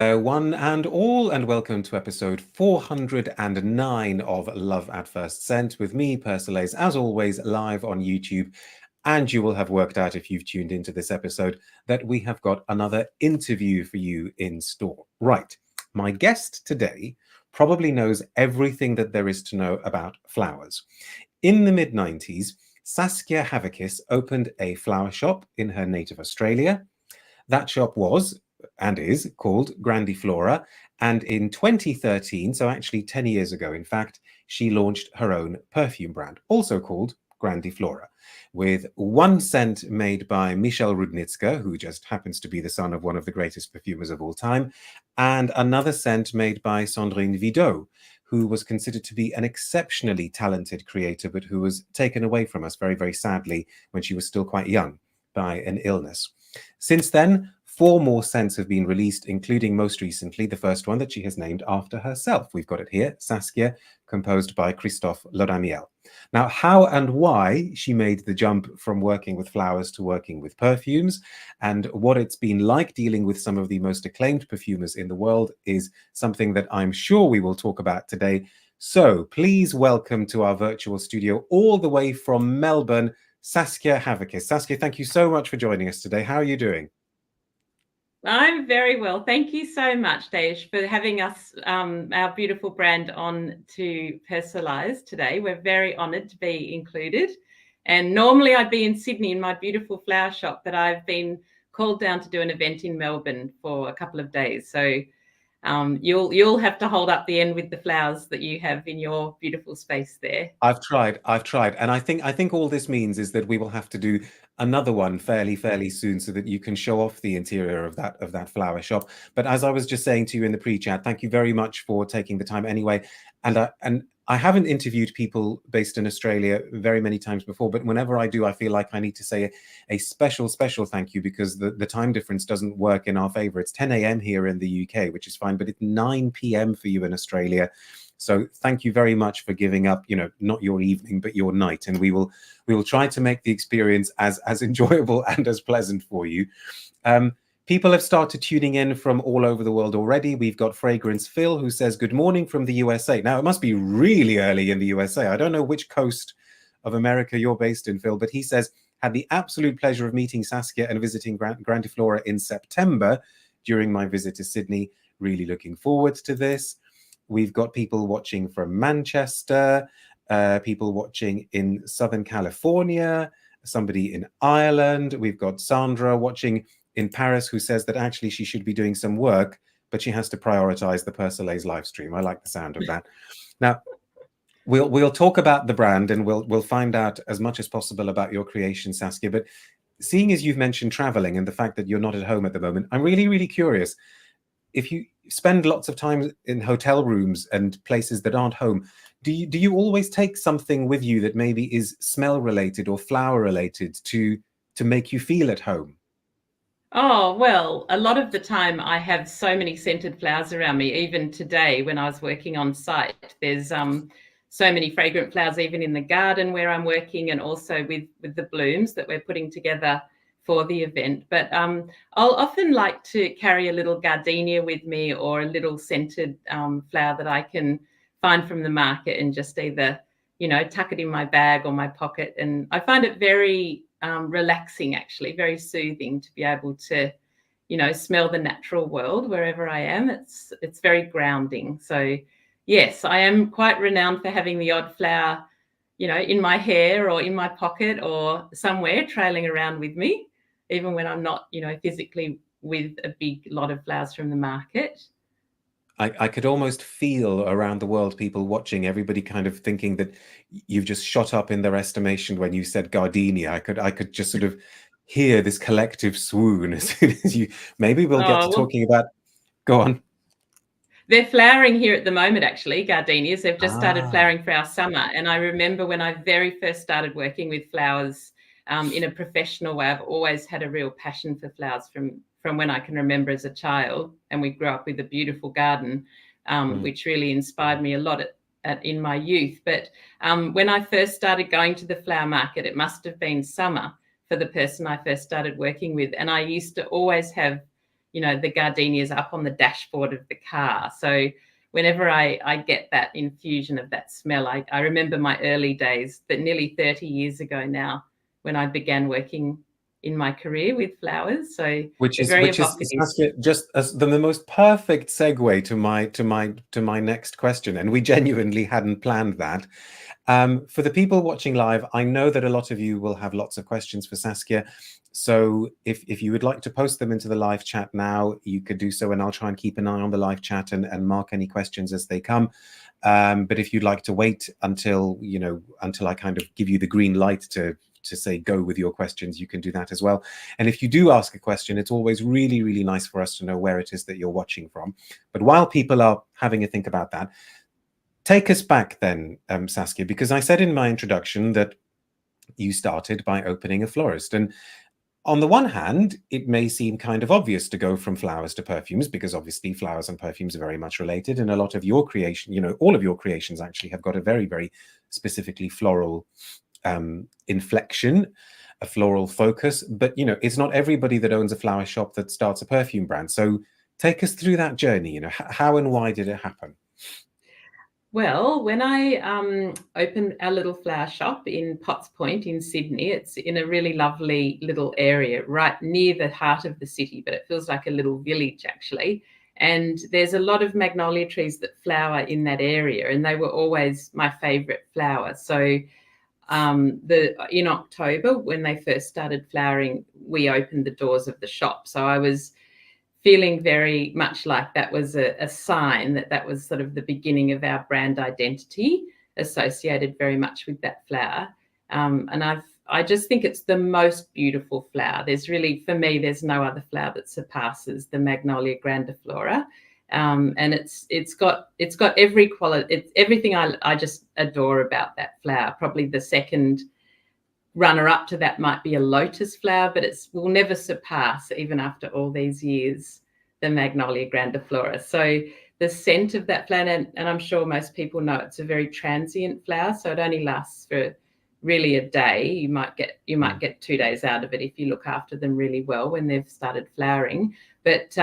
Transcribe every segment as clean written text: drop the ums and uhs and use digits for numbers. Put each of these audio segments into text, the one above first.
One and all, and welcome to episode 409 of Love at First Scent with me, Persolaise, as always, live on YouTube. And you will have worked out, if you've tuned into this episode, that we have got another interview for you in store. Right, my guest today probably knows everything that there is to know about flowers. In the mid-90s, Saskia Havekes opened a flower shop in her native Australia. That shop was and is called Grandiflora. And in 2013, so actually 10 years ago, in fact, she launched her own perfume brand, also called Grandiflora, with one scent made by Michel Rudnitska, who just happens to be the son of one of the greatest perfumers of all time, and another scent made by Sandrine Videault, who was considered to be an exceptionally talented creator, but who was taken away from us very, very sadly when she was still quite young by an illness. Since then, 4 more scents have been released, including most recently the first one that she has named after herself. We've got it here, Saskia, composed by Christophe Laudamiel. Now, how and why she made the jump from working with flowers to working with perfumes, and what it's been like dealing with some of the most acclaimed perfumers in the world, is something that I'm sure we will talk about today. So please welcome to our virtual studio, all the way from Melbourne, Saskia Havekes. Saskia, thank you so much for joining us today. How are you doing? I'm very well. Thank you so much, Dej, for having us, our beautiful brand, on to Persolaise today. We're very honoured to be included. And normally I'd be in Sydney in my beautiful flower shop, but I've been called down to do an event in Melbourne for a couple of days. So you'll have to hold up the end with the flowers that you have in your beautiful space there. I've tried, and I think all this means is that we will have to do another one fairly soon, so that you can show off the interior of that flower shop. But as I was just saying to you in the pre-chat, thank you very much for taking the time anyway. And I haven't interviewed people based in Australia very many times before, but whenever I do, I feel like I need to say a special thank you, because the time difference doesn't work in our favor. It's 10 a.m. here in the UK, which is fine, but it's 9 p.m. for you in Australia. So thank you very much for giving up, not your evening, but your night. And we will try to make the experience as enjoyable and as pleasant for you. People have started tuning in from all over the world already. We've got Fragrance Phil, who says, good morning from the USA. Now, it must be really early in the USA. I don't know which coast of America you're based in, Phil, but he says, had the absolute pleasure of meeting Saskia and visiting Grandiflora in September during my visit to Sydney. Really looking forward to this. We've got people watching from Manchester, people watching in Southern California, somebody in Ireland. We've got Sandra watching in Paris, who says that actually she should be doing some work, but she has to prioritize the Persolaise live stream. I like the sound of that. Now, we'll talk about the brand, and we'll find out as much as possible about your creation, Saskia. But seeing as you've mentioned traveling and the fact that you're not at home at the moment, I'm really curious. If you spend lots of time in hotel rooms and places that aren't home, do you always take something with you that maybe is smell related or flower related to make you feel at home? Oh, well, a lot of the time I have so many scented flowers around me. Even today, when I was working on site, there's so many fragrant flowers, even in the garden where I'm working, and also with the blooms that we're putting together for the event. But I'll often like to carry a little gardenia with me, or a little scented flower that I can find from the market, and just either, tuck it in my bag or my pocket. And I find it very relaxing, actually, very soothing to be able to, smell the natural world wherever I am. It's very grounding. So yes, I am quite renowned for having the odd flower, in my hair or in my pocket or somewhere trailing around with me, even when I'm not, physically with a big lot of flowers from the market. I could almost feel around the world people watching, everybody kind of thinking that you've just shot up in their estimation when you said gardenia. I could just sort of hear this collective swoon as soon as you. Maybe we'll get to talking about. Go on. They're flowering here at the moment, actually, gardenias. They've just started flowering for our summer. And I remember when I very first started working with flowers in a professional way, I've always had a real passion for flowers from when I can remember as a child. And we grew up with a beautiful garden, which really inspired me a lot in my youth. But when I first started going to the flower market, it must have been summer for the person I first started working with. And I used to always have, the gardenias up on the dashboard of the car. So whenever I get that infusion of that smell, I remember my early days, but nearly 30 years ago now, when I began working in my career with flowers. So which is evocative. Saskia, just as the most perfect segue to my next question, and we genuinely hadn't planned that. For the people watching live, I know that a lot of you will have lots of questions for Saskia. So if you would like to post them into the live chat now, you could do so, and I'll try and keep an eye on the live chat and mark any questions as they come. But if you'd like to wait until I kind of give you the green light to say go with your questions, you can do that as well. And if you do ask a question, it's always really, really nice for us to know where it is that you're watching from. But while people are having a think about that, take us back then, Saskia, because I said in my introduction that you started by opening a florist. And on the one hand, it may seem kind of obvious to go from flowers to perfumes, because obviously flowers and perfumes are very much related. And a lot of your creation, all of your creations actually have got a very, very specifically floral inflection, a floral focus. But, it's not everybody that owns a flower shop that starts a perfume brand. So take us through that journey. How and why did it happen? Well, when I opened our little flower shop in Potts Point in Sydney, it's in a really lovely little area right near the heart of the city, but it feels like a little village actually. And there's a lot of magnolia trees that flower in that area, and they were always my favourite flower. So in October, when they first started flowering, we opened the doors of the shop. So I was feeling very much like that was a sign that was sort of the beginning of our brand identity, associated very much with that flower. And I just think it's the most beautiful flower. For me, there's no other flower that surpasses the Magnolia Grandiflora. And it's got every quality. It's everything I just adore about that flower. Probably the second runner up to that might be a lotus flower, but will never surpass, even after all these years, the Magnolia Grandiflora. So the scent of that flower, and I'm sure most people know it's a very transient flower, so it only lasts for really a day. You might get 2 days out of it if you look after them really well when they've started flowering. But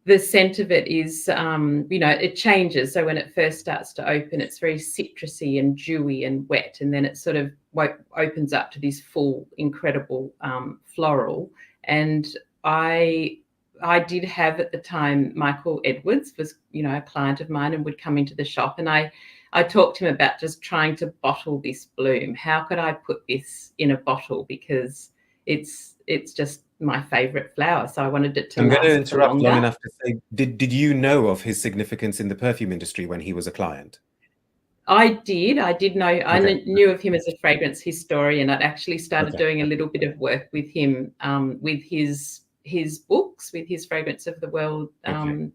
the scent of it is, it changes. So when it first starts to open, it's very citrusy and dewy and wet. And then it sort of opens up to this full, incredible floral. And I did have at the time, Michael Edwards was, a client of mine and would come into the shop. And I talked to him about just trying to bottle this bloom. How could I put this in a bottle? Because it's just my favorite flower. So I wanted it to I'm last going to interrupt longer. long enough to say, did you know of his significance in the perfume industry when he was a client? I did know. Okay. I knew of him as a fragrance historian. I'd actually started doing a little bit of work with him, with his books, with his Fragrance of the World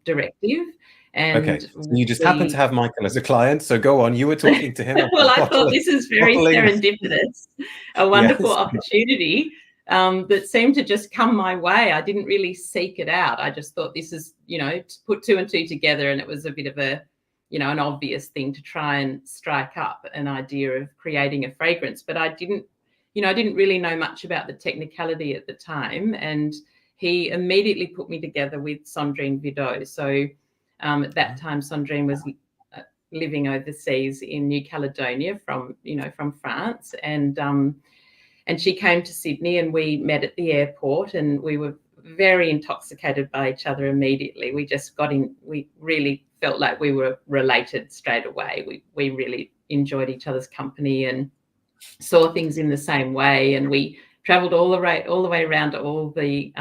directive. And so you just happened to have Michael as a client. So go on. You were talking to him. Well, I thought this is very serendipitous, a wonderful opportunity that seemed to just come my way. I didn't really seek it out. I just thought this is, to put two and two together, and it was a bit of a, an obvious thing to try and strike up an idea of creating a fragrance. But I didn't really know much about the technicality at the time. And he immediately put me together with Sandrine Videault. So at that time, Sandrine was living overseas in New Caledonia from France. And she came to Sydney, and we met at the airport, and we were very intoxicated by each other immediately. We just we really felt like we were related straight away. We really enjoyed each other's company and saw things in the same way. And we travelled all the way around all the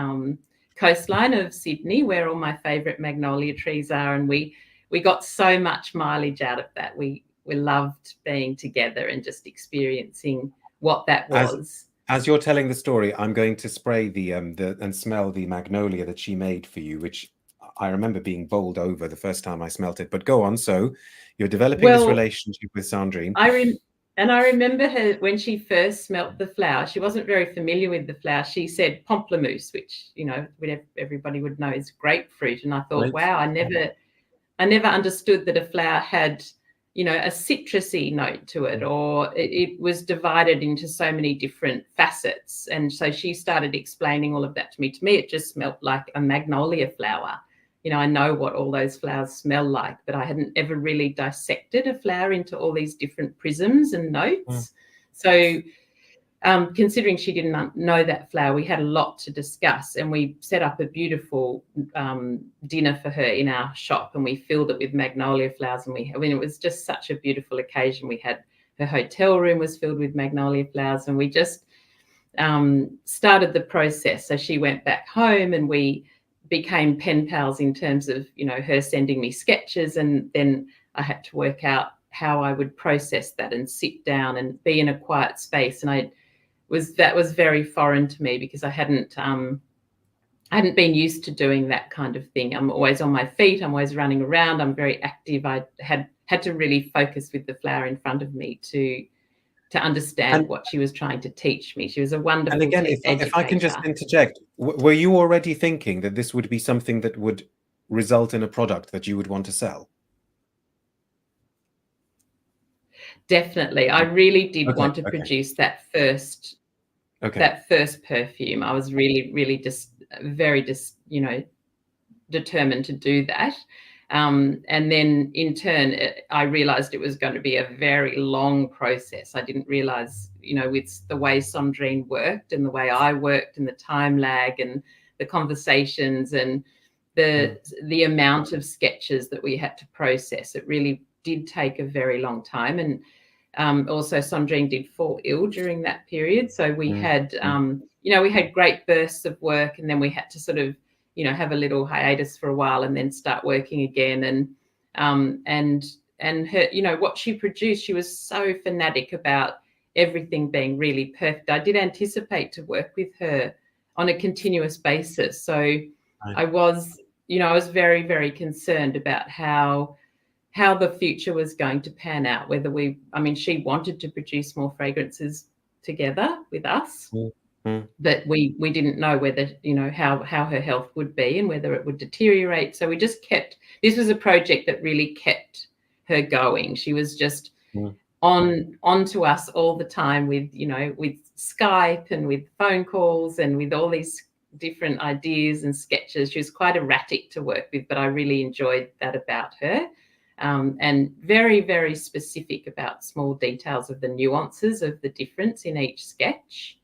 coastline of Sydney, where all my favourite magnolia trees are. And we got so much mileage out of that. We loved being together and just experiencing what that was. As you're telling the story, I'm going to spray and smell the magnolia that she made for you, which I remember being bowled over the first time I smelt it. But go on. So you're developing this relationship with Sandrine. I remember her when she first smelt the flower. She wasn't very familiar with the flower. She said pamplemousse, which everybody would know is grapefruit. And I thought, wow, I never understood that a flower had you know, a citrusy note to it, or it was divided into so many different facets. And so she started explaining all of that to me. To me, it just smelled like a magnolia flower. You know, I know what all those flowers smell like, but I hadn't ever really dissected a flower into all these different prisms and notes. So considering she didn't know that flower, we had a lot to discuss, and we set up a beautiful dinner for her in our shop, and we filled it with magnolia flowers. And I mean, it was just such a beautiful occasion. We had her hotel room was filled with magnolia flowers, and we just started the process. So she went back home, and we became pen pals in terms of, you know, her sending me sketches, and then I had to work out how I would process that and sit down and be in a quiet space. And that was very foreign to me, because I hadn't been used to doing that kind of thing. I'm always on my feet, I'm always running around, I'm very active. I had to really focus with the flower in front of me to understand what she was trying to teach me. She was a wonderful And again, educator. if I can just interject, were you already thinking that this would be something that would result in a product that you would want to sell? Definitely. I really did want to produce that first perfume. I was really just you know, determined to do that. And then in turn, I realized it was going to be a very long process. I didn't realize, you know, with the way Sandrine worked and the way I worked, and the time lag and the conversations and the amount of sketches that we had to process. It really did take a very long time. And also Sandrine did fall ill during that period. So we had, you know, we had great bursts of work, and then we had to sort of, you know, have a little hiatus for a while and then start working again. And her, you know, what she produced, she was so fanatic about everything being really perfect. I did anticipate to work with her on a continuous basis. So I was, you know, I was very concerned about how the future was going to pan out, whether I mean, she wanted to produce more fragrances together with us, but we didn't know whether, you know, how her health would be and whether it would deteriorate. So we just this was a project that really kept her going. She was just on to us all the time with, you know, with Skype and with phone calls and with all these different ideas and sketches. She was quite erratic to work with, but I really enjoyed that about her. And very specific about small details of the nuances of the difference in each sketch.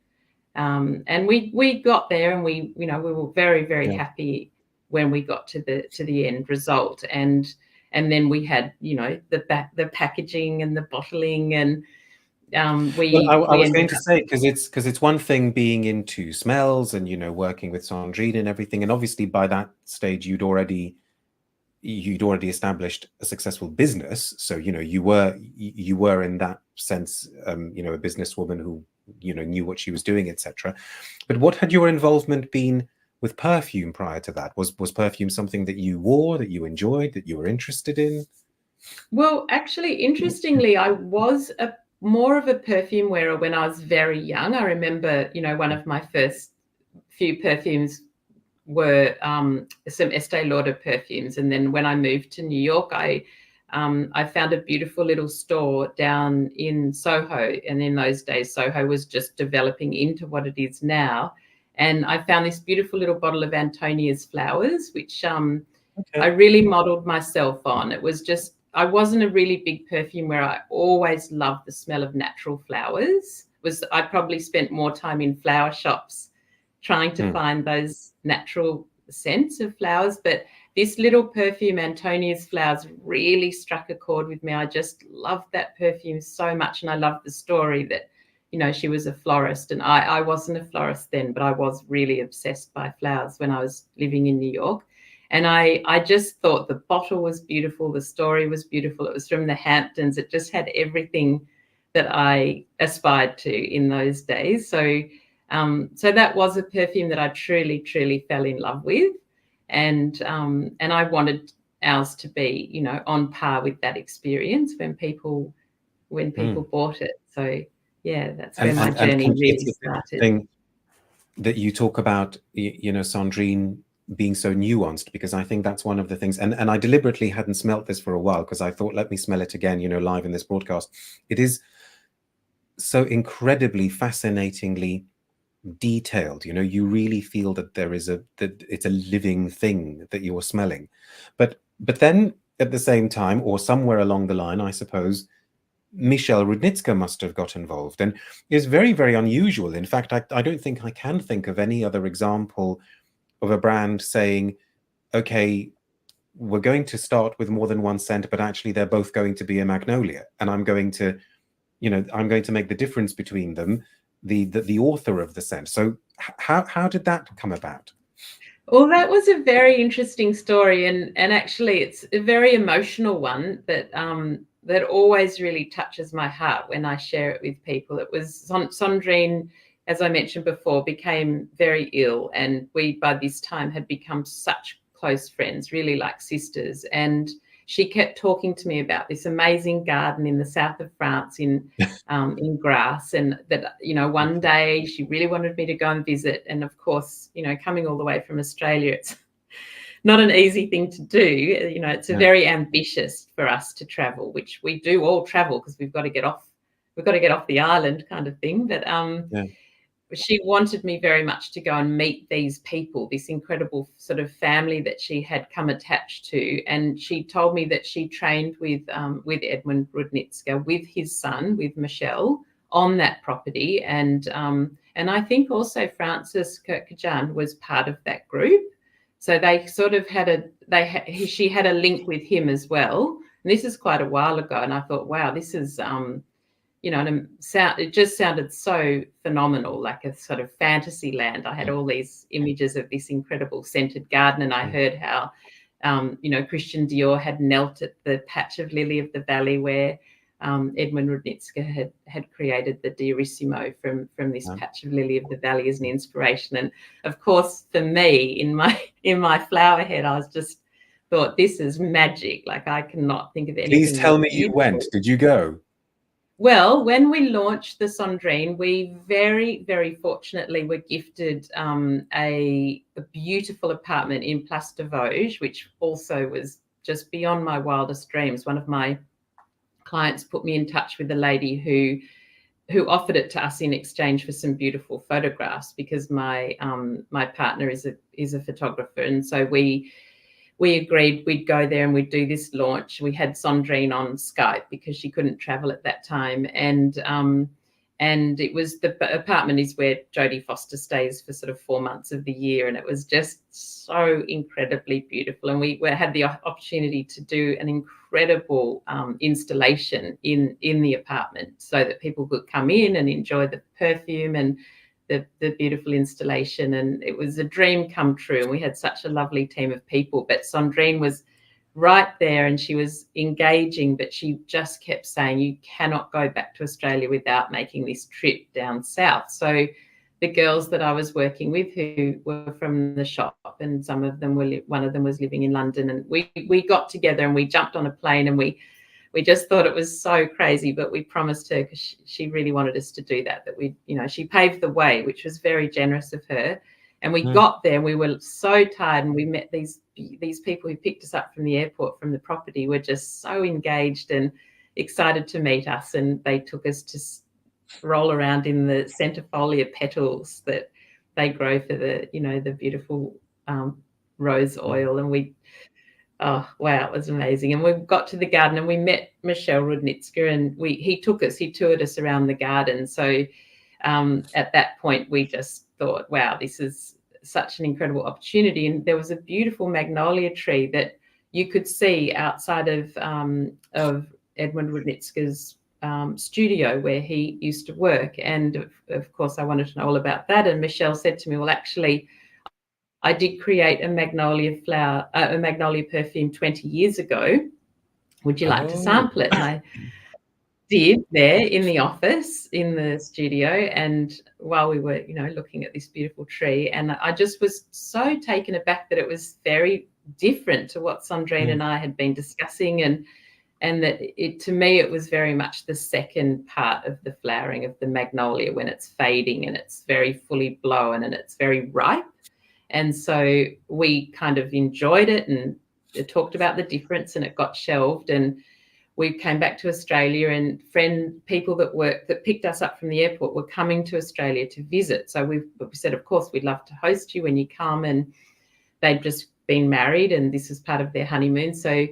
And we got there, and we were very happy when we got to the end result. And then we had, you know, the packaging and the bottling, and I was going to say, because it's one thing being into smells and, you know, working with Sandrine and everything, and obviously by that stage you'd already established a successful business. So, you know, you were in that sense, you know, a businesswoman who, you know, knew what she was doing, etc. But what had your involvement been with perfume prior to that? Was perfume something that you wore, that you enjoyed, that you were interested in? Well, actually, interestingly, I was more of a perfume wearer when I was very young. I remember, you know, one of my first few perfumes were some Estee Lauder perfumes. And then when I moved to New York, I found a beautiful little store down in Soho. And in those days, Soho was just developing into what it is now. And I found this beautiful little bottle of Antonia's flowers, which I really modeled myself on. It was just, I wasn't a really big perfume wearer. I always loved the smell of natural flowers. I probably spent more time in flower shops trying to find those natural scents of flowers. But this little perfume, Antonia's flowers, really struck a chord with me. I just loved that perfume so much. And I loved the story that, you know, she was a florist. And I wasn't a florist then, but I was really obsessed by flowers when I was living in New York. And I just thought the bottle was beautiful. The story was beautiful. It was from the Hamptons. It just had everything that I aspired to in those days. So that was a perfume that I truly fell in love with. And I wanted ours to be, you know, on par with that experience when people bought it. So yeah, that's where my journey really started. That you talk about, you know, Sandrine being so nuanced, because I think that's one of the things, and I deliberately hadn't smelt this for a while because I thought, let me smell it again, live in this broadcast. It is so incredibly fascinatingly detailed. You really feel that that it's a living thing that you're smelling. But then at the same time, or somewhere along the line, I suppose, Michelle Rudnitska must have got involved, and it's very, very unusual. In fact, I don't think I can think of any other example of a brand saying, okay, we're going to start with more than one scent, but actually they're both going to be a magnolia, and I'm going to make the difference between them, the author of the scent. So how did that come about? Well, that was a very interesting story, and actually it's a very emotional one that always really touches my heart when I share it with people. It was Sandrine, as I mentioned before, became very ill, and we by this time had become such close friends, really like sisters. And she kept talking to me about this amazing garden in the south of France in Grasse, and that, one day she really wanted me to go and visit. And of course, coming all the way from Australia, it's not an easy thing to do. It's very ambitious for us to travel, which we do all travel because we've got to get off the island kind of thing. But she wanted me very much to go and meet these people, this incredible sort of family that she had come attached to. And she told me that she trained with Edmund Rudnitska, with his son, with Michelle, on that property. And I think also Francis Kirkjan was part of that group. So they sort of she had a link with him as well. And this is quite a while ago. And I thought, wow, this is it just sounded so phenomenal, like a sort of fantasy land. I had all these images of this incredible scented garden, and I heard how, Christian Dior had knelt at the patch of lily of the valley where Edmund Rudnitska had created the Diorissimo from this patch of lily of the valley as an inspiration. And of course, for me, in my flower head, I was just thought, this is magic. Like, I cannot think of anything. Please tell me you went. Did you go? Well, when we launched the Sandrine, we very, very fortunately were gifted a beautiful apartment in Place de Vosges, which also was just beyond my wildest dreams. One of my clients put me in touch with a lady who offered it to us in exchange for some beautiful photographs, because my partner is a photographer, and so we agreed we'd go there and we'd do this launch. We had Sandrine on Skype because she couldn't travel at that time. And it was, the apartment is where Jodie Foster stays for sort of 4 months of the year. And it was just so incredibly beautiful. And we had the opportunity to do an incredible installation in the apartment so that people could come in and enjoy the perfume and the beautiful installation. And it was a dream come true. And we had such a lovely team of people. But Sandrine was right there and she was engaging, but she just kept saying, you cannot go back to Australia without making this trip down south. So the girls that I was working with, who were from the shop, and one of them was living in London, and we got together and we jumped on a plane, and we just thought it was so crazy, but we promised her, because she really wanted us to do that she paved the way, which was very generous of her. And we got there and we were so tired, and we met these people who picked us up from the airport, from the property, were just so engaged and excited to meet us. And they took us to roll around in the centifolia petals that they grow for the beautiful rose oil. And oh, wow, it was amazing. And we got to the garden and we met Michelle Rudnitska, and he toured us around the garden. So at that point, we just thought, wow, this is such an incredible opportunity. And there was a beautiful magnolia tree that you could see outside of Edmund Rudnitska's studio where he used to work. And of course, I wanted to know all about that. And Michelle said to me, well, actually, I did create a magnolia perfume 20 years ago. Would you like to sample it? And I did, there in the office, in the studio, and while we were, looking at this beautiful tree. And I just was so taken aback that it was very different to what Sandrine and I had been discussing, and that to me, it was very much the second part of the flowering of the magnolia, when it's fading and it's very fully blown and it's very ripe. And so we kind of enjoyed it and talked about the difference, and it got shelved. And we came back to Australia, and people that picked us up from the airport were coming to Australia to visit. So we said, of course, we'd love to host you when you come. And they'd just been married, and this was part of their honeymoon. So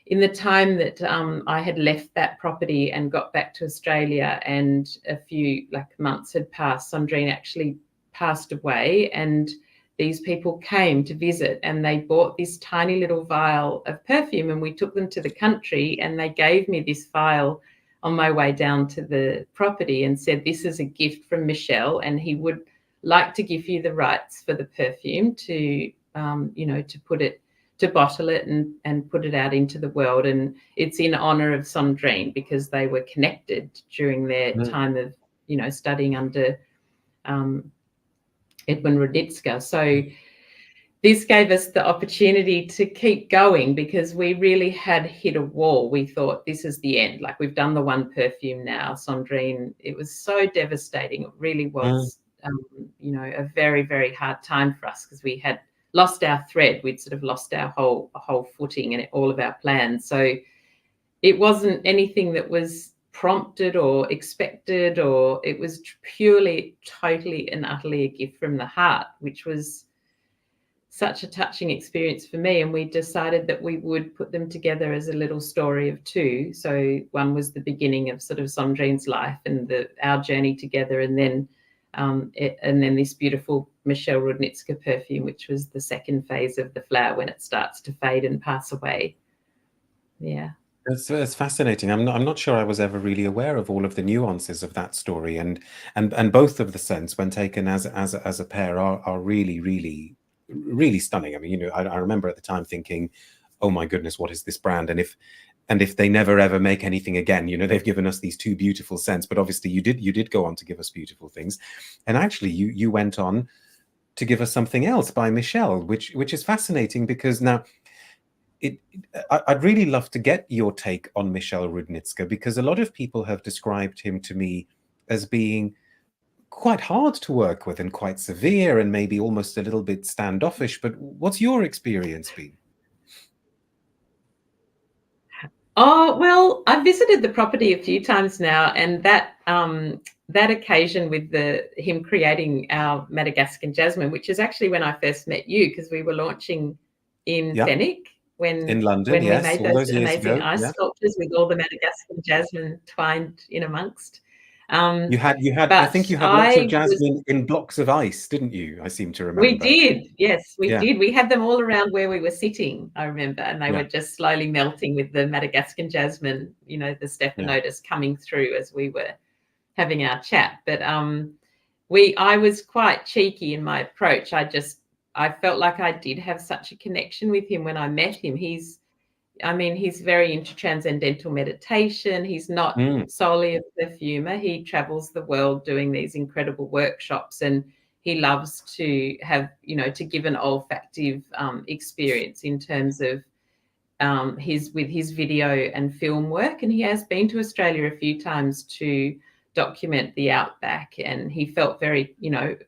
in the time that I had left that property and got back to Australia, and a few months had passed, Sandrine actually passed away, and these people came to visit, and they bought this tiny little vial of perfume, and we took them to the country, and they gave me this vial on my way down to the property and said, this is a gift from Michel, and he would like to give you the rights for the perfume to bottle it and put it out into the world. And it's in honor of Sandrine, because they were connected during their time of, studying under Edwin Rudnitska. So this gave us the opportunity to keep going, because we really had hit a wall. We thought, this is the end. We've done the one perfume now, Sandrine. It was so devastating. It really was, a very, very hard time for us, because we had lost our thread. We'd sort of lost our whole footing and all of our plans. So it wasn't anything that was prompted or expected, or it was purely, totally and utterly a gift from the heart, which was such a touching experience for me. And we decided that we would put them together as a little story of two. So one was the beginning of sort of Sandrine's life and our journey together, and then this beautiful Michel Rudnitska perfume, which was the second phase of the flower, when it starts to fade and pass away. Yeah. It's fascinating. I'm not sure I was ever really aware of all of the nuances of that story, and both of the scents, when taken as a pair, are really, really, really stunning. I mean, I remember at the time thinking, oh my goodness, what is this brand? And if they never ever make anything again, they've given us these two beautiful scents, but obviously you did go on to give us beautiful things, and actually you went on to give us something else by Michel, which is fascinating, because now I'd really love to get your take on Michel Rudnitska, because a lot of people have described him to me as being quite hard to work with and quite severe and maybe almost a little bit standoffish. But what's your experience been? Oh, well, I've visited the property a few times now, and that occasion with him creating our Madagascar jasmine, which is actually when I first met you, because we were launching in Fenwick in London, when we made those amazing ice sculptures with all the Madagascar jasmine twined in amongst. You had I think you had lots of jasmine in blocks of ice, didn't you? I seem to remember. We did, yes, we did. We had them all around where we were sitting, I remember, and they were just slowly melting with the Madagascar jasmine, the Stephanotis coming through as we were having our chat. But I was quite cheeky in my approach. I felt like I did have such a connection with him when I met him. He's very into transcendental meditation. He's not solely a perfumer. He travels the world doing these incredible workshops, and he loves to have, to give an olfactive experience in terms of his video and film work. And he has been to Australia a few times to document the outback, and he felt very,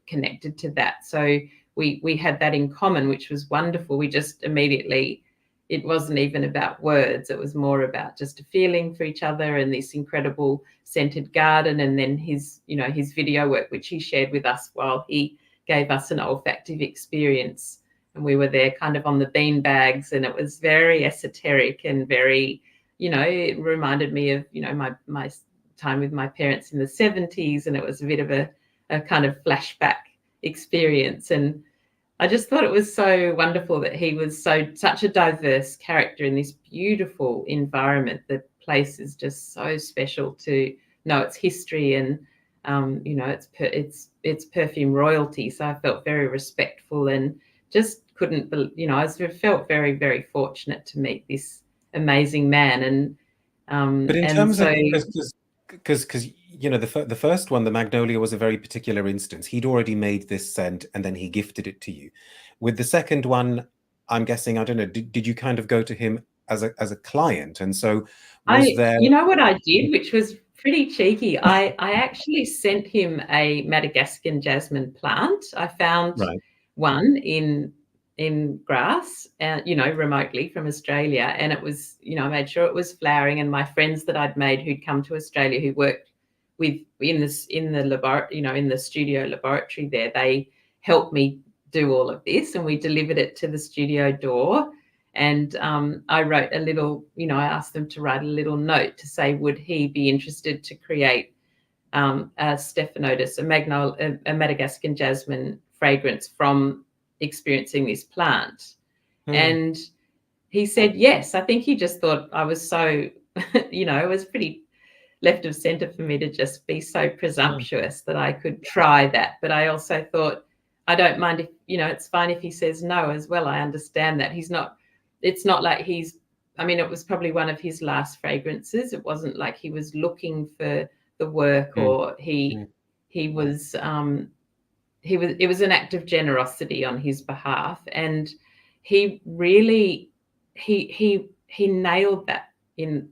connected to that. So we had that in common, which was wonderful. We just immediately, it wasn't even about words. It was more about just a feeling for each other, and this incredible scented garden. And then his video work, which he shared with us while he gave us an olfactive experience. And we were there kind of on the bean bags, and it was very esoteric and very, it reminded me of, my time with my parents in the 70s. And it was a bit of a kind of flashback experience. And I just thought it was so wonderful that he was such a diverse character in this beautiful environment. The place is just so special to know its history, and it's perfume royalty. So I felt very respectful, and just couldn't, I felt very, very fortunate to meet this amazing man. And but in terms of, because the first one, the Magnolia, was a very particular instance. He'd already made this scent and then he gifted it to you. With the second one, I'm guessing, I don't know, did you kind of go to him as a client? And so there... You know what I did, which was pretty cheeky? I actually sent him a Madagascar jasmine plant. I found one in grass, remotely from Australia, and it was, I made sure it was flowering, and my friends that I'd made who'd come to Australia who worked in the laboratory, in the studio laboratory there, they helped me do all of this, and we delivered it to the studio door. And I wrote a little, I asked them to write a little note to say, would he be interested to create a Stephanotis, a Madagascan jasmine fragrance from experiencing this plant. And he said yes. I think he just thought I was so, it was pretty left of center for me to just be so presumptuous that I could try that. But I also thought, I don't mind if, it's fine if he says no as well. I understand that. It's not like it was probably one of his last fragrances. It wasn't like he was looking for the work or it was an act of generosity on his behalf. And he really, he nailed that in,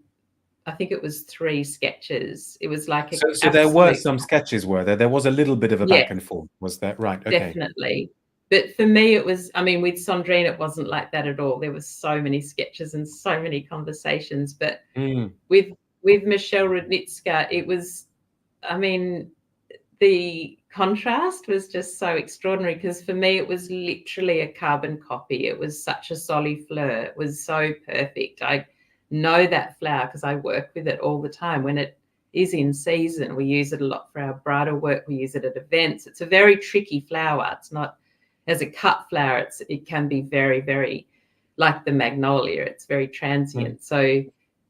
I think it was 3 sketches. It was like so there were some sketches, were there? There was a little bit of a back and forth. Was that right? Okay. Definitely. But for me, it was, with Sandrine, it wasn't like that at all. There were so many sketches and so many conversations. But with Michelle Rudnitska, it was, the contrast was just so extraordinary, because for me, it was literally a carbon copy. It was such a solifleur. It was so perfect. I know that flower because I work with it all the time. When it is in season, we use it a lot for our bridal work. We use it at events. It's a very tricky flower. It's not, as a cut flower, it can be very, very like the magnolia. It's very transient. So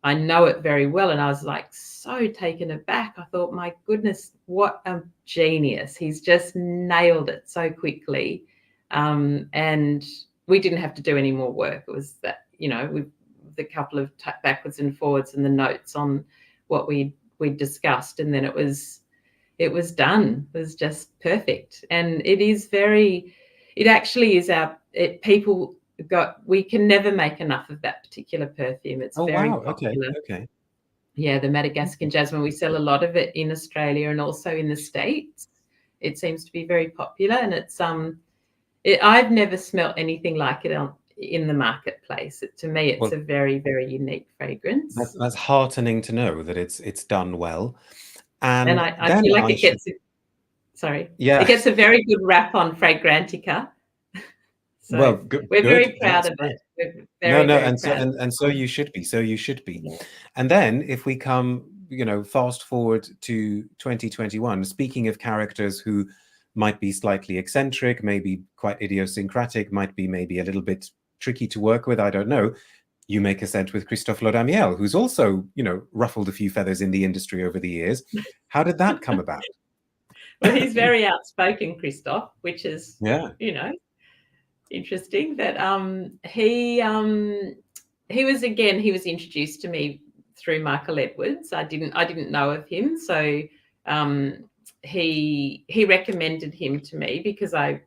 I know it very well. And I was like so taken aback. I thought, my goodness, what a genius. He's just nailed it so quickly. And we didn't have to do any more work. It was that, with the couple of backwards and forwards and the notes on what we discussed. And then it was done. It was just perfect. And it actually is we can never make enough of that particular perfume. It's very popular. Okay. Yeah, the Madagascan jasmine. We sell a lot of it in Australia and also in the States. It seems to be very popular, and it's I've never smelt anything like it in the marketplace. To me, it's a very, very unique fragrance. That's heartening to know that it's done well. And I feel like it gets it gets a very good rap on Fragrantica. So we're very proud of it. And so you should be. Yeah. And then if we come, fast forward to 2021, speaking of characters who might be slightly eccentric, maybe quite idiosyncratic, might be maybe a little bit tricky to work with, I don't know. You make a scent with Christophe Laudamiel, who's also, ruffled a few feathers in the industry over the years. How did that come about? Well, he's very outspoken, Christophe, which is, interesting. That he was introduced to me through Michael Edwards. I didn't know of him, so he recommended him to me because I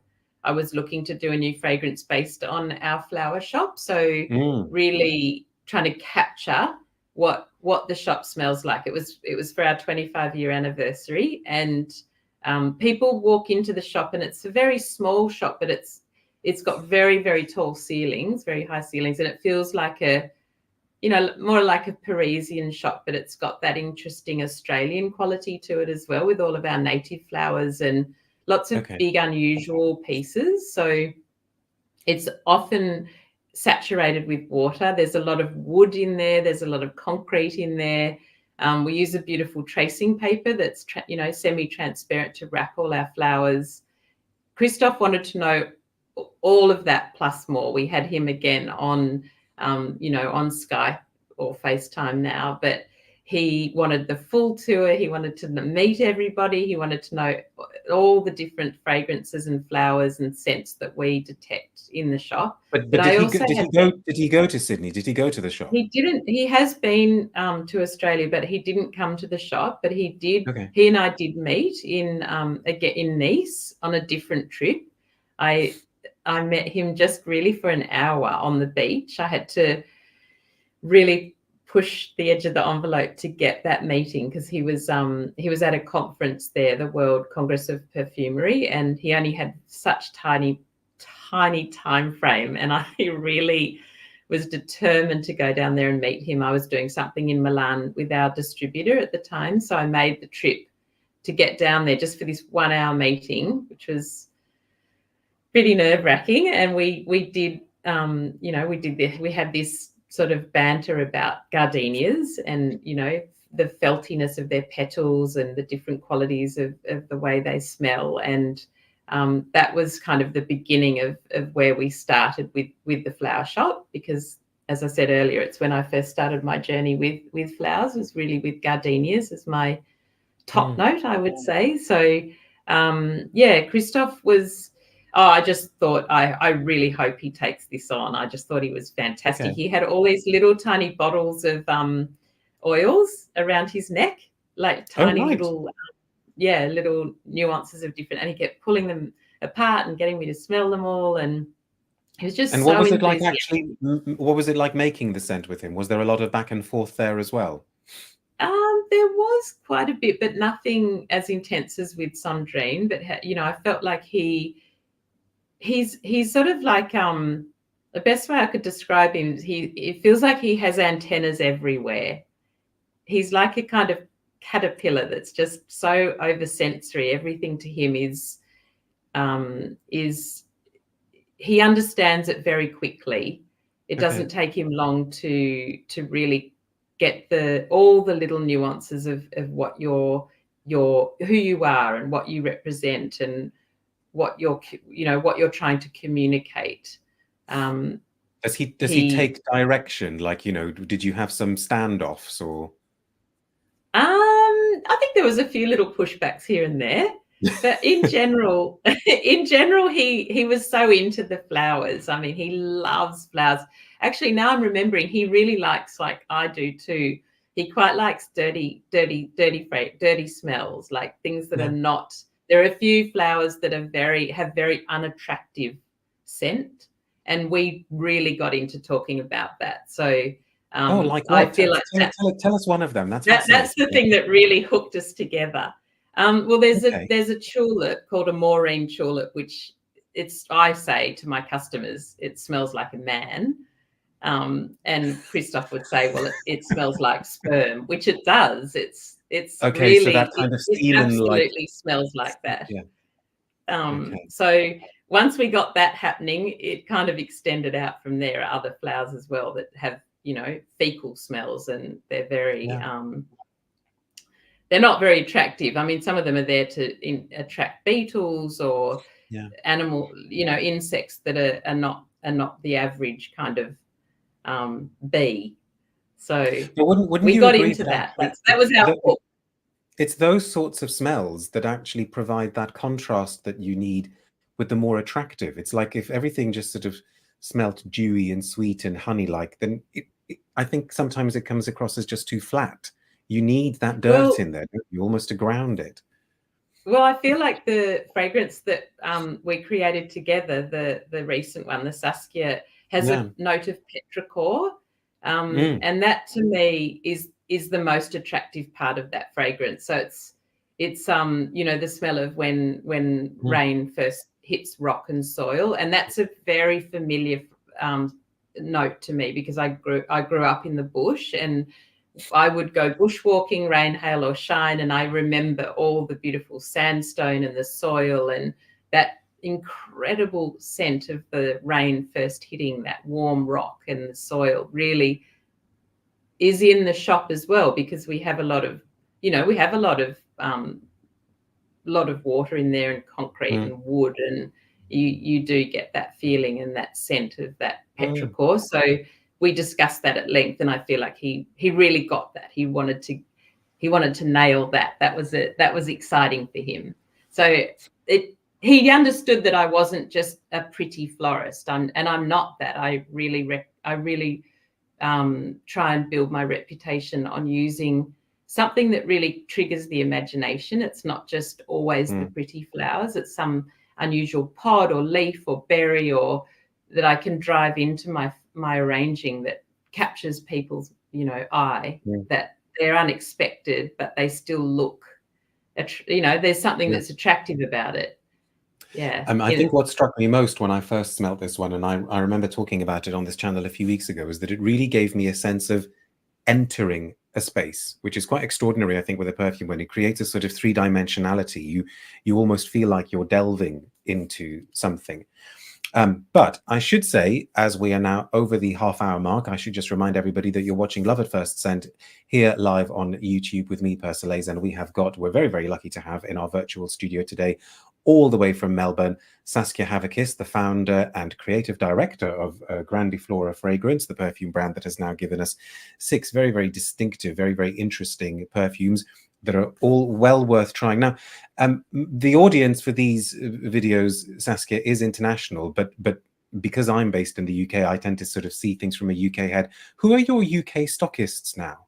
was looking to do a new fragrance based on our flower shop. So really trying to capture what the shop smells like. It was for our 25-year anniversary, and people walk into the shop, and it's a very small shop, but it's got very, very tall ceilings, very high ceilings, and it feels like more like a Parisian shop, but it's got that interesting Australian quality to it as well, with all of our native flowers and lots of big, unusual pieces. So it's often saturated with water. There's a lot of wood in there. There's a lot of concrete in there. We use a beautiful tracing paper that's, semi-transparent to wrap all our flowers. Christophe wanted to know all of that plus more. We had him again on Skype or FaceTime now, but he wanted the full tour. He wanted to meet everybody. He wanted to know all the different fragrances and flowers and scents that we detect in the shop. But did he go to Sydney? Did he go to the shop? He didn't. He has been to Australia, but he didn't come to the shop. But he did. Okay. He and I did meet in Nice on a different trip. I met him just really for an hour on the beach. I had to really push the edge of the envelope to get that meeting because he was at a conference there, the World Congress of Perfumery, and he only had such tiny tiny time frame, and I really was determined to go down there and meet him. I was doing something in Milan with our distributor at the time, so I made the trip to get down there just for this 1 hour meeting, which was pretty nerve-wracking. And we did, we had this sort of banter about gardenias and, the feltiness of their petals and the different qualities of the way they smell. And that was kind of the beginning of where we started with the flower shop, because, as I said earlier, it's when I first started my journey with flowers, was really with gardenias as my top note, I would say. So, Christophe was, I just thought, I really hope he takes this on. I just thought he was fantastic. Okay. He had all these little tiny bottles of oils around his neck, like tiny little nuances of different, and he kept pulling them apart and getting me to smell them all. And he was just what was it like actually? What was it like making the scent with him? Was there a lot of back and forth there as well? There was quite a bit, but nothing as intense as with Sandrine. But I felt like he's sort of like the best way I could describe him is it feels like he has antennas everywhere. He's like a kind of caterpillar that's just so oversensory. Everything to him is he understands it very quickly. It doesn't take him long to really get all the little nuances of what who you are and what you represent and what you're trying to communicate. Does he take direction? Like, did you have some standoffs or? I think there was a few little pushbacks here and there, but in general, he was so into the flowers. I mean, he loves flowers. Actually, now I'm remembering, he really likes, like I do too, he quite likes dirty smells, like things that are not. There are a few flowers that have very unattractive scent, and we really got into talking about that. So. Like what? I feel like tell us one of them. That's the thing that really hooked us together. Well, there's a tulip called a Maureen tulip, which I say to my customers, it smells like a man. And Christophe would say, well, it smells like sperm, which it does. It's okay, really, so that kind of it absolutely smells like that. Yeah. So once we got that happening, it kind of extended out from there. Other flowers as well that have, fecal smells, and they're very, they're not very attractive. I mean, some of them are there to attract beetles or animal, insects that are not the average kind of bee. So wouldn't we you got agree into that. That was our hook. It's those sorts of smells that actually provide that contrast that you need with the more attractive. It's like if everything just sort of smelt dewy and sweet and honey-like, then I think sometimes it comes across as just too flat. You need that dirt in there, don't you, almost to ground it. Well, I feel like the fragrance that we created together, the recent one, the Saskia, has a note of petrichor, and that to me is the most attractive part of that fragrance. So it's the smell of when rain first hits rock and soil, and that's a very familiar note to me, because I grew up in the bush, and I would go bushwalking, rain, hail or shine, and I remember all the beautiful sandstone and the soil and that incredible scent of the rain first hitting that warm rock and the soil really is in the shop as well, because we have a lot of water in there and concrete and wood, and you do get that feeling and that scent of that petrichor. So we discussed that at length, and I feel like he really got that. He wanted to nail that. That was exciting for him. So he understood that I wasn't just a pretty florist, and I'm not that. I really try and build my reputation on using something that really triggers the imagination. It's not just always the pretty flowers. It's some unusual pod or leaf or berry, or that I can drive into my arranging that captures people's eye, that they're unexpected but they still look there's something that's attractive about it. Yeah. I think what struck me most when I first smelt this one, and I remember talking about it on this channel a few weeks ago, is that it really gave me a sense of entering a space, which is quite extraordinary, I think, with a perfume. When it creates a sort of three-dimensionality, you almost feel like you're delving into something. But I should say, as we are now over the half-hour mark, I should just remind everybody that you're watching Love at First Scent here live on YouTube with me, Persolaise, and we're very, very lucky to have in our virtual studio today, all the way from Melbourne, Saskia Havekes, the founder and creative director of Grandiflora Fragrance, the perfume brand that has now given us 6 very, very distinctive, very, very interesting perfumes that are all well worth trying. Now, the audience for these videos, Saskia, is international, but because I'm based in the UK, I tend to sort of see things from a UK head. Who are your UK stockists now?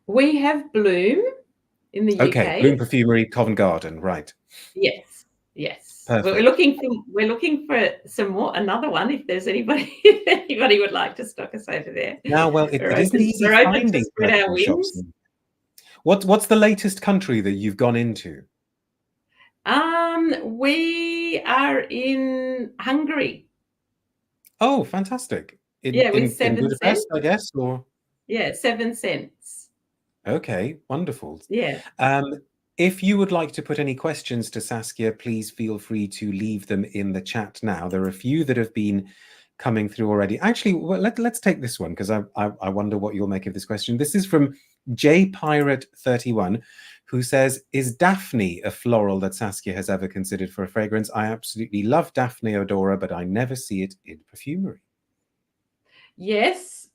We have Bloom in the Okay, UK. Bloom Perfumery, Covent Garden, right? Yes, yes. Perfect. We're looking for some more, another one. If there's anybody would like to stock us over there. Now, well, it isn't easy finding to spread our shops. wings. What's the latest country that you've gone into? We are in Hungary. Oh, fantastic! With 7 Budapest, cents. I guess, or 7 cents. Okay, wonderful. Yeah. If you would like to put any questions to Saskia, please feel free to leave them in the chat now. There are a few that have been coming through already. Actually, well, let's take this one, because I wonder what you'll make of this question. This is from JPirate31, who says, is Daphne a floral that Saskia has ever considered for a fragrance? I absolutely love Daphne odora, but I never see it in perfumery. Yes,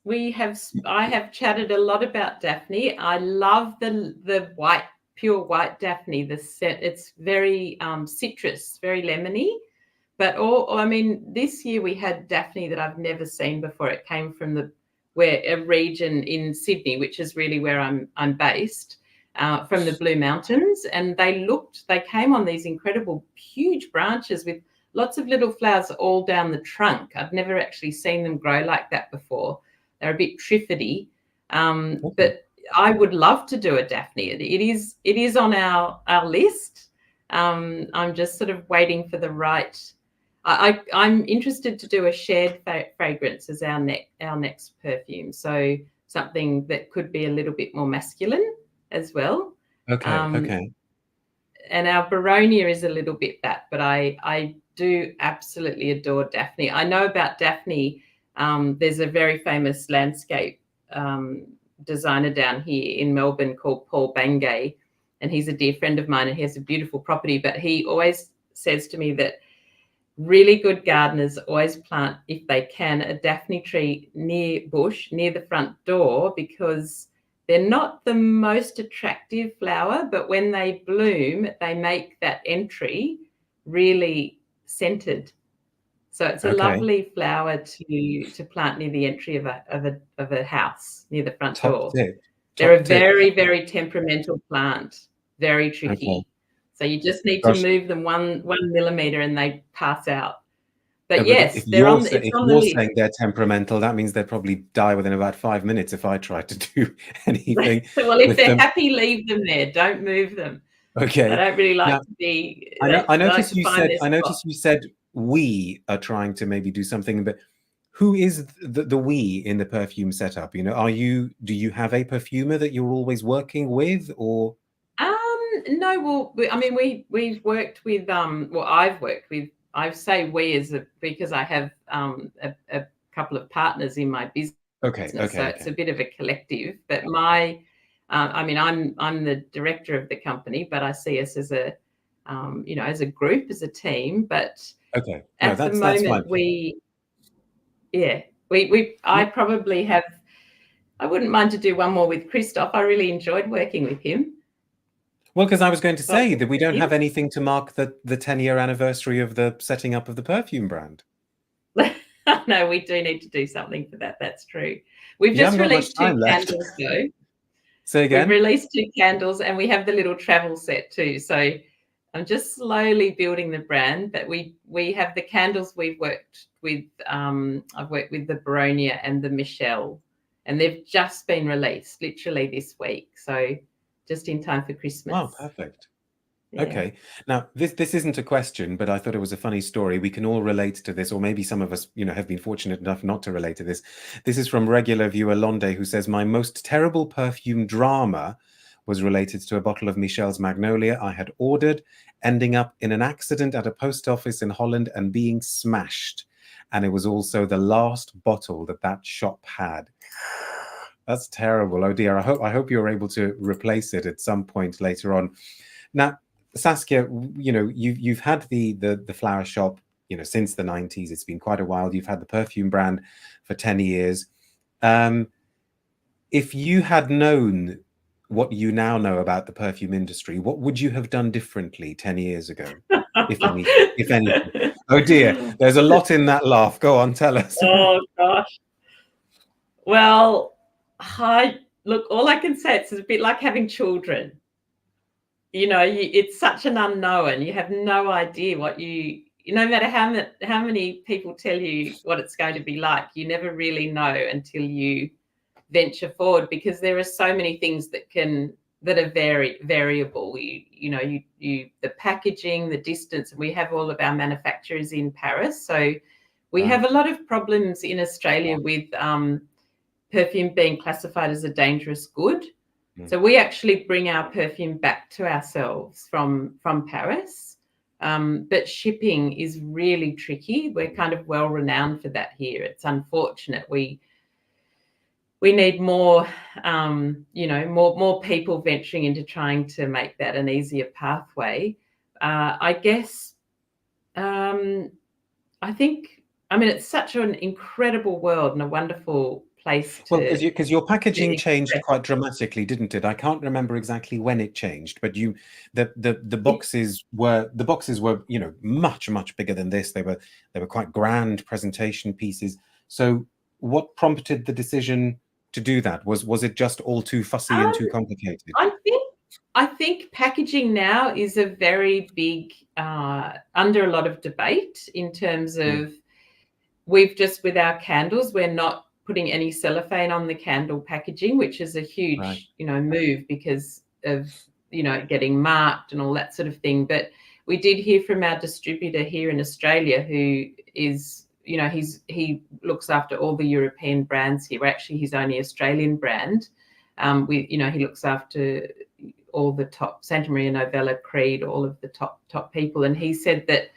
I have chatted a lot about Daphne. I love the white, pure white Daphne. It's very citrus, very lemony. But this year we had Daphne that I've never seen before. It came from a region in Sydney, which is really where I'm based, from the Blue Mountains, and they came on these incredible huge branches with lots of little flowers all down the trunk. I've never actually seen them grow like that before. They're a bit triffidy, but I would love to do a Daphne. It is on our list. I'm just sort of waiting for the right. I'm interested to do a shared fragrance as our next perfume. So something that could be a little bit more masculine as well. Okay. Okay. And our Baronia is a little bit that, but I do absolutely adore Daphne. I know about Daphne. There's a very famous landscape designer down here in Melbourne called Paul Bangay, and he's a dear friend of mine, and he has a beautiful property. But he always says to me that really good gardeners always plant, if they can, a Daphne tree near the front door, because they're not the most attractive flower, but when they bloom, they make that entry really scented. So it's a lovely flower to plant near the entry of a house, near the front door. They're a very, very temperamental plant, very tricky. Okay. So you just need to move them one millimeter and they pass out. But yes, if you're saying they're temperamental, that means they'd probably die within about 5 minutes if I tried to do anything. Well, if they're happy, leave them there. Don't move them. Okay. I don't really like to be. I noticed you said we are trying to maybe do something, but who is the we in the perfume setup? You know, do you have a perfumer that you're always working with, or? No, well, we've worked with I've worked with. I say we because I have a couple of partners in my business. Okay. So it's a bit of a collective. But I'm the director of the company, but I see us as a as a group, as a team. But at the moment I probably have. I wouldn't mind to do one more with Christophe. I really enjoyed working with him. Well, because I was going to say that we don't have anything to mark the 10-year anniversary of the setting up of the perfume brand. No, we do need to do something for that. That's true. We've just released 2 candles, though. Say again? We've released 2 candles, and we have the little travel set too. So I'm just slowly building the brand, but we have the candles we've worked with. I've worked with the Baronia and the Michelle, and they've just been released literally this week. So just in time for Christmas. Wow, perfect. Yeah. Okay. Now, this isn't a question, but I thought it was a funny story. We can all relate to this, or maybe some of us, have been fortunate enough not to relate to this. This is from regular viewer Londe, who says, my most terrible perfume drama was related to a bottle of Michel's Magnolia I had ordered, ending up in an accident at a post office in Holland and being smashed. And it was also the last bottle that shop had. That's terrible. Oh dear. I hope you're able to replace it at some point later on. Now, Saskia, you've had the flower shop, since the 90s. It's been quite a while. You've had the perfume brand for 10 years. If you had known what you now know about the perfume industry, what would you have done differently 10 years ago, if anything? If anything? Oh dear, there's a lot in that laugh. Go on, tell us. Oh gosh. Well, look, all I can say, it's a bit like having children. It's such an unknown. You have no idea what no matter how many people tell you what it's going to be like, you never really know until you venture forward, because there are so many things that are variable. The packaging, the distance, and we have all of our manufacturers in Paris. So we have a lot of problems in Australia with perfume being classified as a dangerous good. So we actually bring our perfume back to ourselves from Paris. But shipping is really tricky. We're kind of well renowned for that here. It's unfortunate. We need more, more people venturing into trying to make that an easier pathway. I guess, it's such an incredible world and a wonderful place to... Well, because your packaging changed quite dramatically, didn't it? I can't remember exactly when it changed, but the boxes were much, much bigger than this. They were quite grand presentation pieces. So what prompted the decision to do that? Was it just all too fussy and too complicated? I think packaging now is a very big, under a lot of debate in terms of, with our candles, we're not putting any cellophane on the candle packaging, which is a huge, move because of, getting marked and all that sort of thing. But we did hear from our distributor here in Australia, who is, he looks after all the European brands here. Actually, his only Australian brand. He looks after all the top, Santa Maria Novella, Creed, all of the top people. And he said that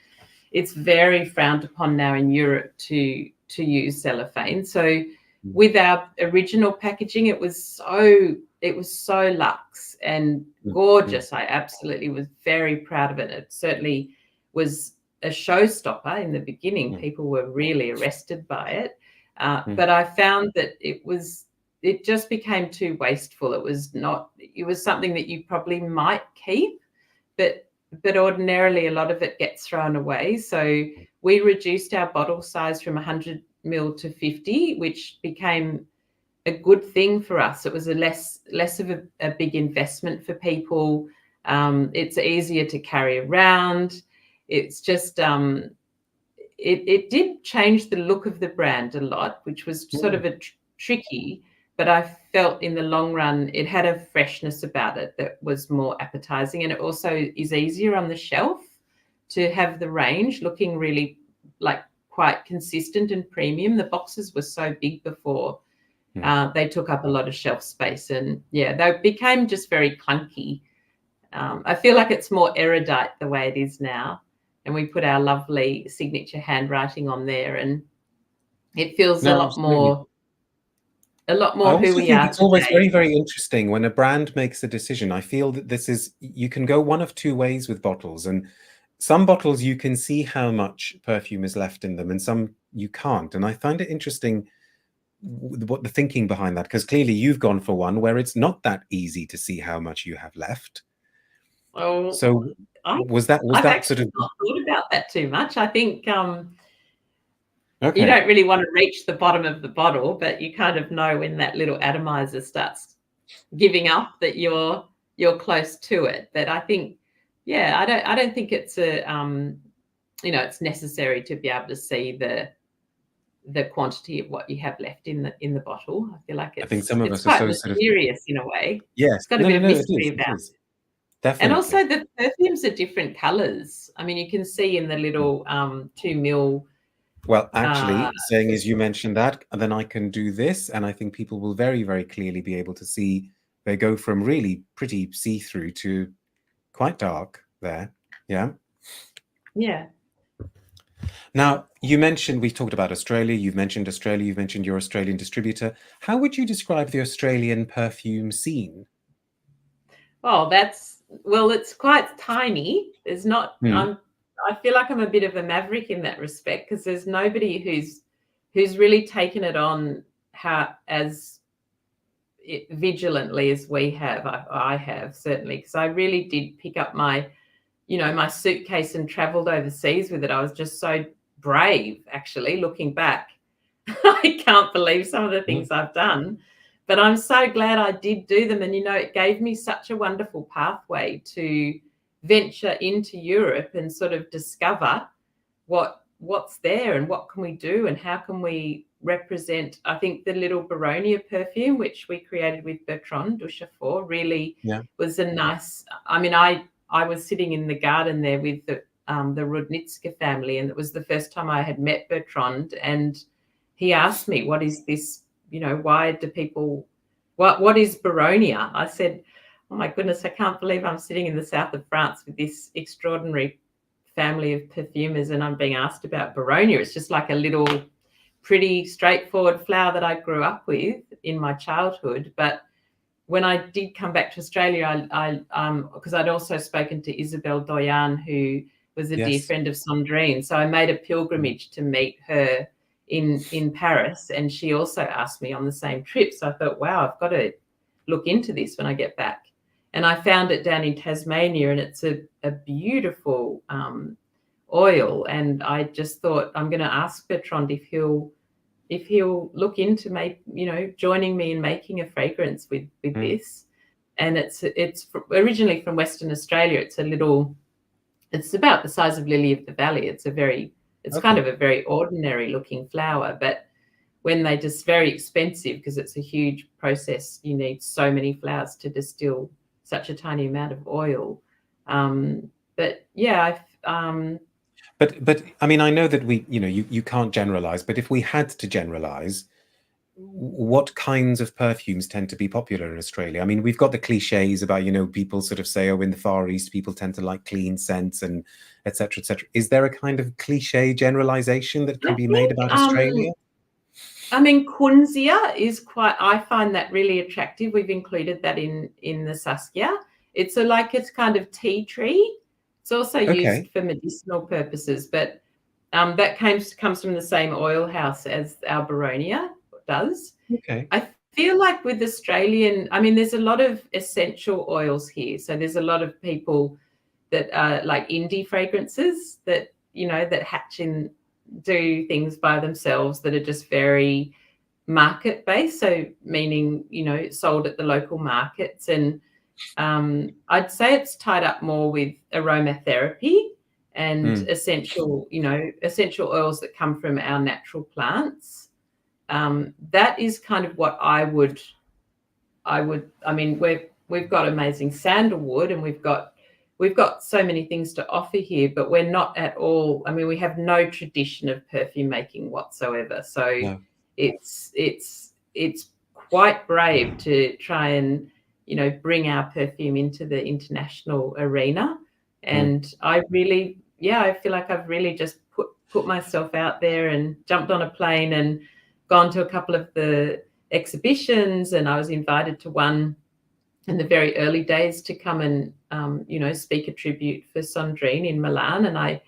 it's very frowned upon now in Europe to use cellophane. So with our original packaging, it was so luxe and gorgeous. I absolutely was very proud of it. It certainly was a showstopper in the beginning. People were really arrested by it. But I found that it just became too wasteful. It was something that you probably might keep, but ordinarily a lot of it gets thrown away. So we reduced our bottle size from 100 ml to 50, which became a good thing for us. It was a less of a big investment for people. It's easier to carry around. It's just it did change the look of the brand a lot, which was sort of tricky. But I felt in the long run, it had a freshness about it that was more appetizing. And it also is easier on the shelf to have the range looking really like quite consistent and premium. The boxes were so big before. They took up a lot of shelf space. And they became just very clunky. I feel like it's more erudite the way it is now. And we put our lovely signature handwriting on there, and it feels a lot more who we are. It's always very, very interesting when a brand makes a decision. I feel that you can go one of two ways with bottles, and some bottles you can see how much perfume is left in them, and some you can't. And I find it interesting what the thinking behind that, because clearly you've gone for one where it's not that easy to see how much you have left. Oh, so was that sort of... not thought about that too much. I think Okay. You don't really want to reach the bottom of the bottle, but you kind of know when that little atomizer starts giving up that you're close to it. But I think, I don't think it's it's necessary to be able to see the quantity of what you have left in the bottle. I feel like I think some of us quite are so mysterious in a way. Yes, It's got a bit of mystery about it. Definitely. And also the perfumes are different colors. I mean, you can see in the little 2 ml. Well, actually, saying as you mentioned that, and then I can do this, and I think people will very, very clearly be able to see they go from really pretty see-through to quite dark there. Yeah. Yeah. Now, you mentioned, we talked about Australia, you've mentioned Australia, you've mentioned your Australian distributor. How would you describe the Australian perfume scene? Oh, it's quite tiny. There's not, I feel like I'm a bit of a maverick in that respect, because there's nobody who's really taken it on as vigilantly as we have. I have, certainly, because I really did pick up my suitcase and traveled overseas with it. I was just so brave, actually, looking back. I can't believe some of the things I've done, but I'm so glad I did do them. And, it gave me such a wonderful pathway to venture into Europe and sort of discover what's there and what can we do and how can we represent. I think the little Baronia perfume, which we created with Bertrand Duchefort, really was a nice, I mean, I was sitting in the garden there with the Rudnitska family, and it was the first time I had met Bertrand, and he asked me, what is this, why do people, what is Baronia? I said, oh my goodness, I can't believe I'm sitting in the south of France with this extraordinary family of perfumers and I'm being asked about Baronia. It's just like a little pretty straightforward flower that I grew up with in my childhood. But when I did come back to Australia, because I'd also spoken to Isabelle Doyen, who was a dear friend of Sandrine. So I made a pilgrimage to meet her in Paris, and she also asked me on the same trip. So I thought, wow, I've got to look into this when I get back. And I found it down in Tasmania, and it's a beautiful oil. And I just thought, I'm going to ask Bertrand if he'll look into joining me in making a fragrance with this. And it's originally from Western Australia. It's about the size of lily of the valley. It's kind of a very ordinary looking flower, but when they're just very expensive, because it's a huge process, you need so many flowers to distill such a tiny amount of oil. But yeah, But I mean, I know that you can't generalize, but if we had to generalize, what kinds of perfumes tend to be popular in Australia? I mean, we've got the cliches about, people sort of say, oh, in the Far East, people tend to like clean scents and et cetera, et cetera. Is there a kind of cliche generalization that can be made about Australia? I mean, Kunzia I find that really attractive. We've included that in the Saskia. It's kind of tea tree. It's also used for medicinal purposes, but that comes from the same oil house as our Baronia does. Okay. I feel like with Australian, I mean, there's a lot of essential oils here. So there's a lot of people that are like indie fragrances that, that hatch in, do things by themselves that are just very market based. So meaning, sold at the local markets. And I'd say it's tied up more with aromatherapy and essential oils that come from our natural plants. That is kind of what I mean, we've got amazing sandalwood, and we've got so many things to offer here, but we're not at all, I mean, we have no tradition of perfume making whatsoever. So it's quite brave to try and, bring our perfume into the international arena. And I feel like I've really just put myself out there and jumped on a plane and gone to a couple of the exhibitions, and I was invited to one in the very early days to come and, speak a tribute for Sandrine in Milan. And I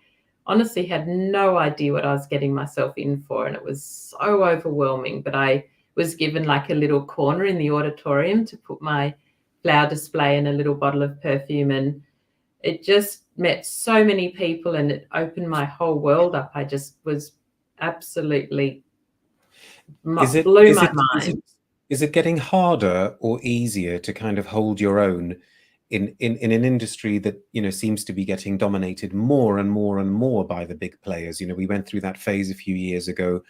honestly had no idea what I was getting myself in for. And it was so overwhelming, but I was given like a little corner in the auditorium to put my flower display and a little bottle of perfume. And it just met so many people, and it opened my whole world up. I just was absolutely blew my mind. Is it getting harder or easier to kind of hold your own in an industry that, seems to be getting dominated more and more and more by the big players? We went through that phase a few years ago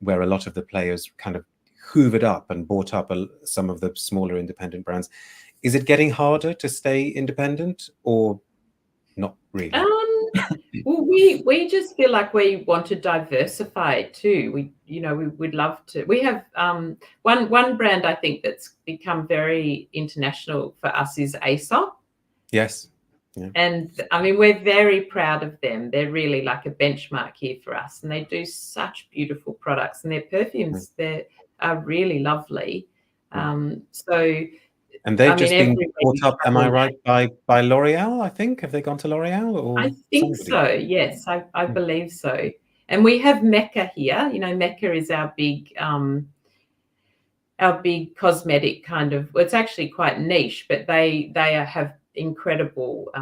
where a lot of the players kind of hoovered up and bought up some of the smaller independent brands. Is it getting harder to stay independent, or not really? Well, we just feel like we want to diversify it too. We'd love to. We have one brand I think that's become very international for us is Aesop. Yes. Yeah. And I mean, we're very proud of them. They're really like a benchmark here for us, and they do such beautiful products, and their perfumes they are really lovely. So. And they've just been everybody bought up, am I right, by L'Oreal, I think? Have they gone to L'Oreal or I think somebody? so, yes, I believe so. And we have Mecca here. You know, Mecca is our big cosmetic kind of, well, it's actually quite niche, but they have incredible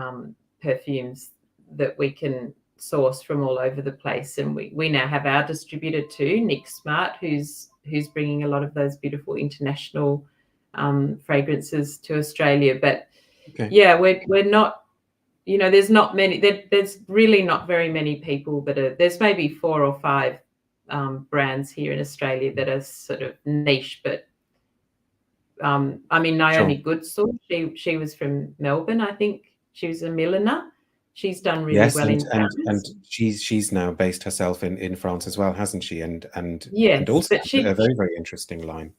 perfumes that we can source from all over the place. And we now have our distributor too, Nick Smart, who's bringing a lot of those beautiful international fragrances to Australia. But yeah, we're not, you know, there's not many, there's really not very many people that are, there's maybe 4 or 5 brands here in Australia that are sort of niche, but I mean, Naomi Goodsall, she was from Melbourne, I think. She was a milliner. She's done really well in France. And she's now based herself in France as well, hasn't she? And yes, also a very, very interesting line.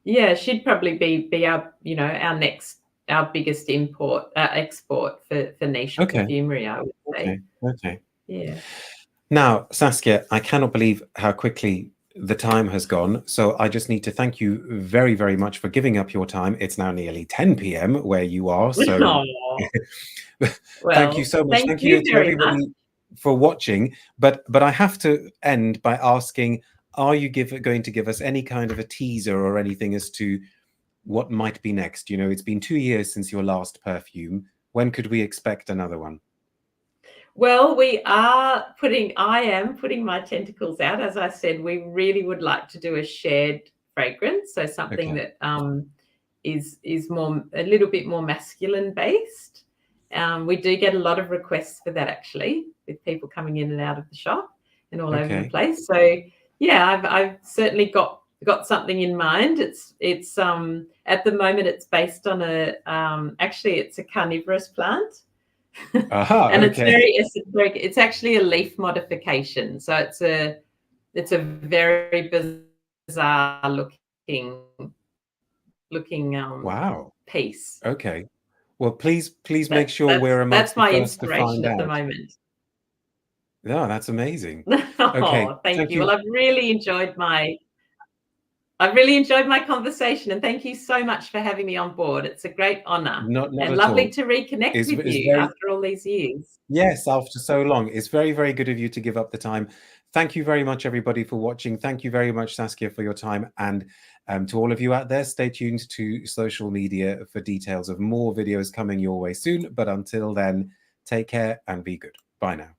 Yeah, she'd probably be our, you know, our biggest export for niche perfumery, I would say. Okay. Yeah. Now, Saskia, I cannot believe how quickly the time has gone. So I just need to thank you very, very much for giving up your time. It's now nearly 10 p.m. where you are. So thank you so much. Thank you to everybody for watching. But I have to end by asking, are you going to give us any kind of a teaser or anything as to what might be next? You know, it's been 2 years since your last perfume. When could we expect another one? Well, I am putting my tentacles out. As I said, we really would like to do a shared fragrance. So something that is a little bit more masculine based. We do get a lot of requests for that, actually, with people coming in and out of the shop and all over the place. So yeah, I've certainly got something in mind. It's at the moment it's based on actually it's a carnivorous plant. And it's actually a leaf modification. So it's a very bizarre looking wow piece. Okay. Well, please make sure we're amongst the first to find out. At the moment. Yeah, that's amazing. Thank you. Well, I've really enjoyed my conversation, and thank you so much for having me on board. It's a great honor. Not and at lovely all. to reconnect with you after all these years. Yes, after so long. It's very, very good of you to give up the time. Thank you very much, everybody, for watching. Thank you very much, Saskia, for your time. And to all of you out there, stay tuned to social media for details of more videos coming your way soon. But until then, take care and be good. Bye now.